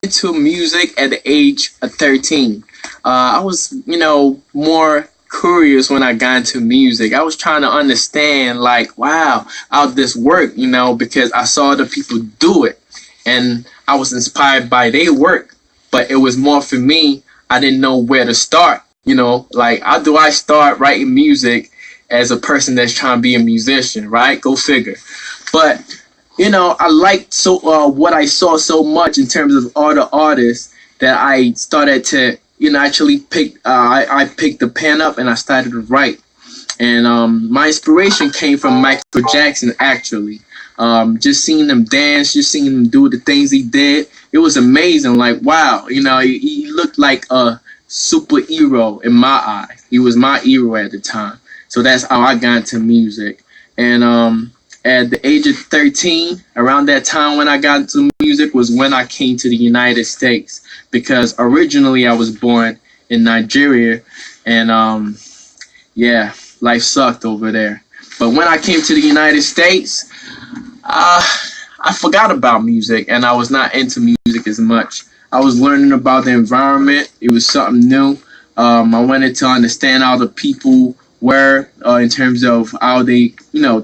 into music at the age of 13. I was, more curious when I got into music. I was trying to understand, like, wow, how this work, because I saw the people do it and I was inspired by their work. But it was more for me, I didn't know where to start, like, how do I start writing music as a person that's trying to be a musician, right? Go figure. But I liked what I saw so much in terms of all the artists that I started to actually pick. I picked the pen up and I started to write. And my inspiration came from Michael Jackson, actually. Just seeing him dance, just seeing him do the things he did, it was amazing. Like, wow, he looked like a superhero in my eyes. He was my hero at the time. So that's how I got into music. And at the age of 13, around that time when I got into music was when I came to the United States, because originally I was born in Nigeria, and yeah, life sucked over there. But when I came to the United States, I forgot about music and I was not into music as much. I was learning about the environment. It was something new. I wanted to understand how the people were in terms of how they,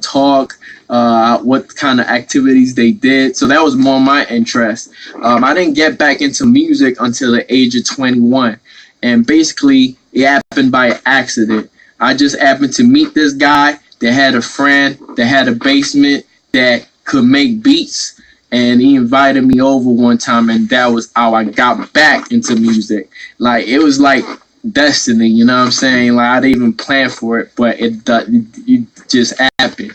talk, what kind of activities they did. So that was more my interest. I didn't get back into music until the age of 21. And basically, it happened by accident. I just happened to meet this guy that had a friend that had a basement that could make beats. And he invited me over one time, and that was how I got back into music. Like, it was like destiny, you know what I'm saying? Like, I didn't even plan for it, but it just happened.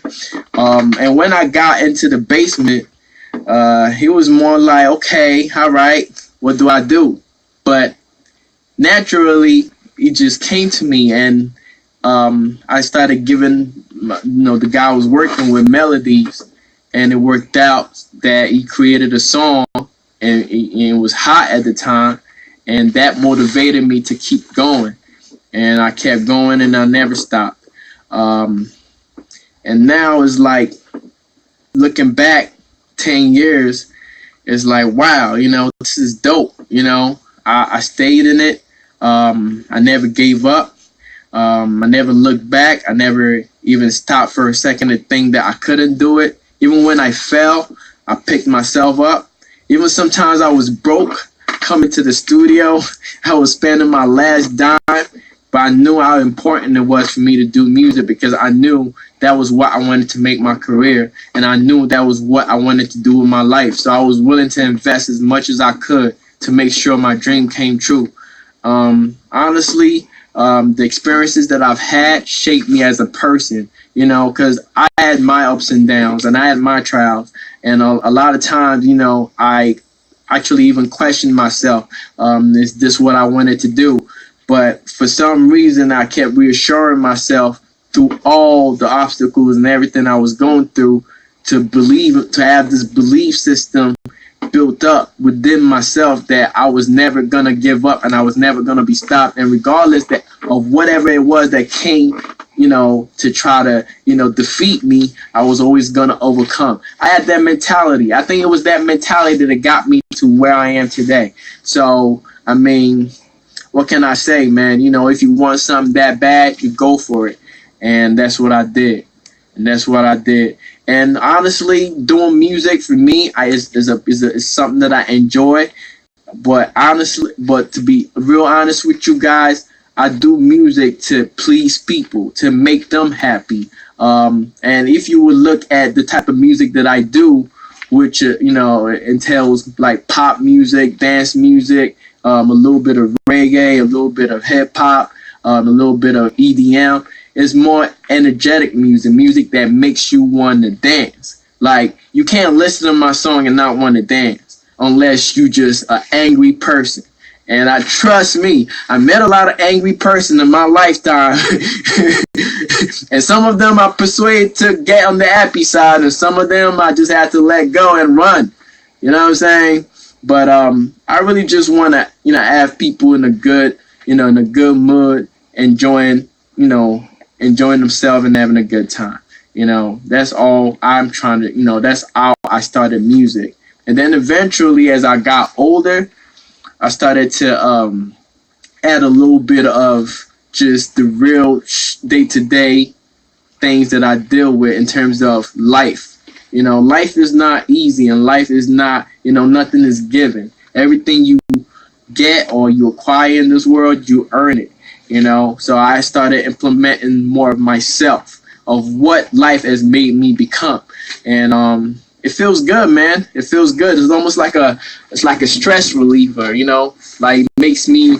And when I got into the basement, he was more like, okay, all right, what do I do? But naturally, it just came to me, and I started giving, the guy I was working with melodies, and it worked out that he created a song, and it was hot at the time, and that motivated me to keep going. And I kept going, and I never stopped. And now it's like, looking back 10 years, it's like, wow, this is dope. I stayed in it. I never gave up. I never looked back. I never even stopped for a second to think that I couldn't do it. Even when I fell, I picked myself up. Even sometimes I was broke coming to the studio. I was spending my last dime, but I knew how important it was for me to do music, because I knew that was what I wanted to make my career, and I knew that was what I wanted to do with my life. So I was willing to invest as much as I could to make sure my dream came true. Honestly, the experiences that I've had shaped me as a person, because I had my ups and downs and I had my trials. And a lot of times, I actually even questioned myself, is this what I wanted to do? But for some reason, I kept reassuring myself through all the obstacles and everything I was going through to have this belief system built up within myself that I was never going to give up and I was never going to be stopped. And regardless of whatever it was that came, to try to, defeat me, I was always going to overcome. I had that mentality. I think it was that mentality that got me to where I am today. So, I mean, what can I say, man? If you want something that bad, you go for it. And that's what I did. And honestly, doing music for me is something that I enjoy. But to be real honest with you guys, I do music to please people, to make them happy. And if you would look at the type of music that I do, which entails like pop music, dance music, a little bit of reggae, a little bit of hip hop, a little bit of EDM. It's more energetic music that makes you want to dance. Like, you can't listen to my song and not want to dance unless you just an angry person. And trust me, I met a lot of angry person in my lifetime. And some of them I persuaded to get on the happy side, and some of them I just had to let go and run. You know what I'm saying? But I really just want to, have people in a good mood, enjoying themselves and having a good time. That's all I'm trying to, that's how I started music. And then eventually, as I got older, I started to add a little bit of just the real day to day things that I deal with in terms of life. Life is not easy, and life is not, nothing is given. Everything you get or you acquire in this world, you earn it. So I started implementing more of myself, of what life has made me become. And it feels good, man. It feels good. It's almost like it's like a stress reliever, like makes me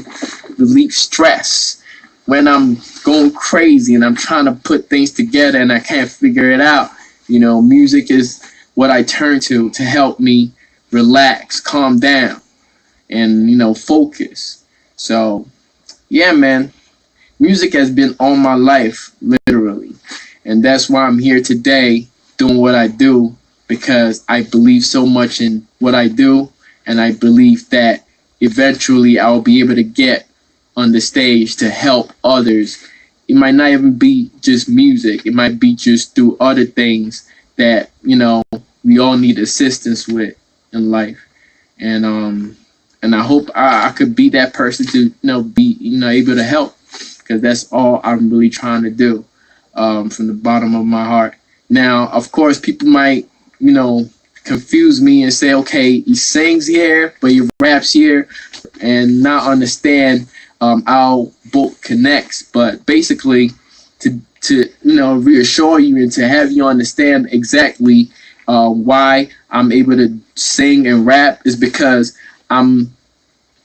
relieve stress when I'm going crazy and I'm trying to put things together and I can't figure it out. Music is what I turn to help me relax, calm down, and focus. So yeah, man, music has been all my life, literally, and that's why I'm here today doing what I do, because I believe so much in what I do, and I believe that eventually I'll be able to get on the stage to help others. It might not even be just music. It might be just through other things that, we all need assistance with in life. And I hope I could be that person to, be, able to help, because that's all I'm really trying to do, from the bottom of my heart. Now, of course, people might, confuse me and say, okay, he sings here, but he raps here, and not understand how both connects. But basically, to reassure you and to have you understand exactly why I'm able to sing and rap is because I'm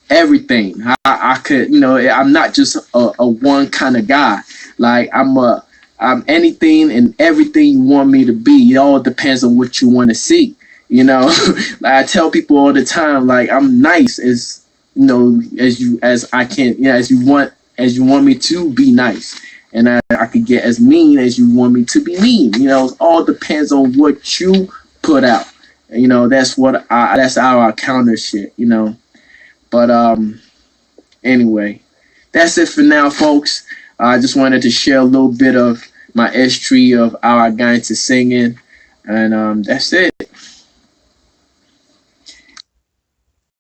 everything. I could, I'm not just a one kind of guy. Like I'm anything and everything you want me to be. It all depends on what you want to see. Like I tell people all the time, like I'm nice as as I can, as you want me to be nice, and I could get as mean as you want me to be mean. It all depends on what you put out. That's that's how I counter shit. But anyway, that's it for now, folks. I just wanted to share a little bit of my history of how I got into singing, and that's it.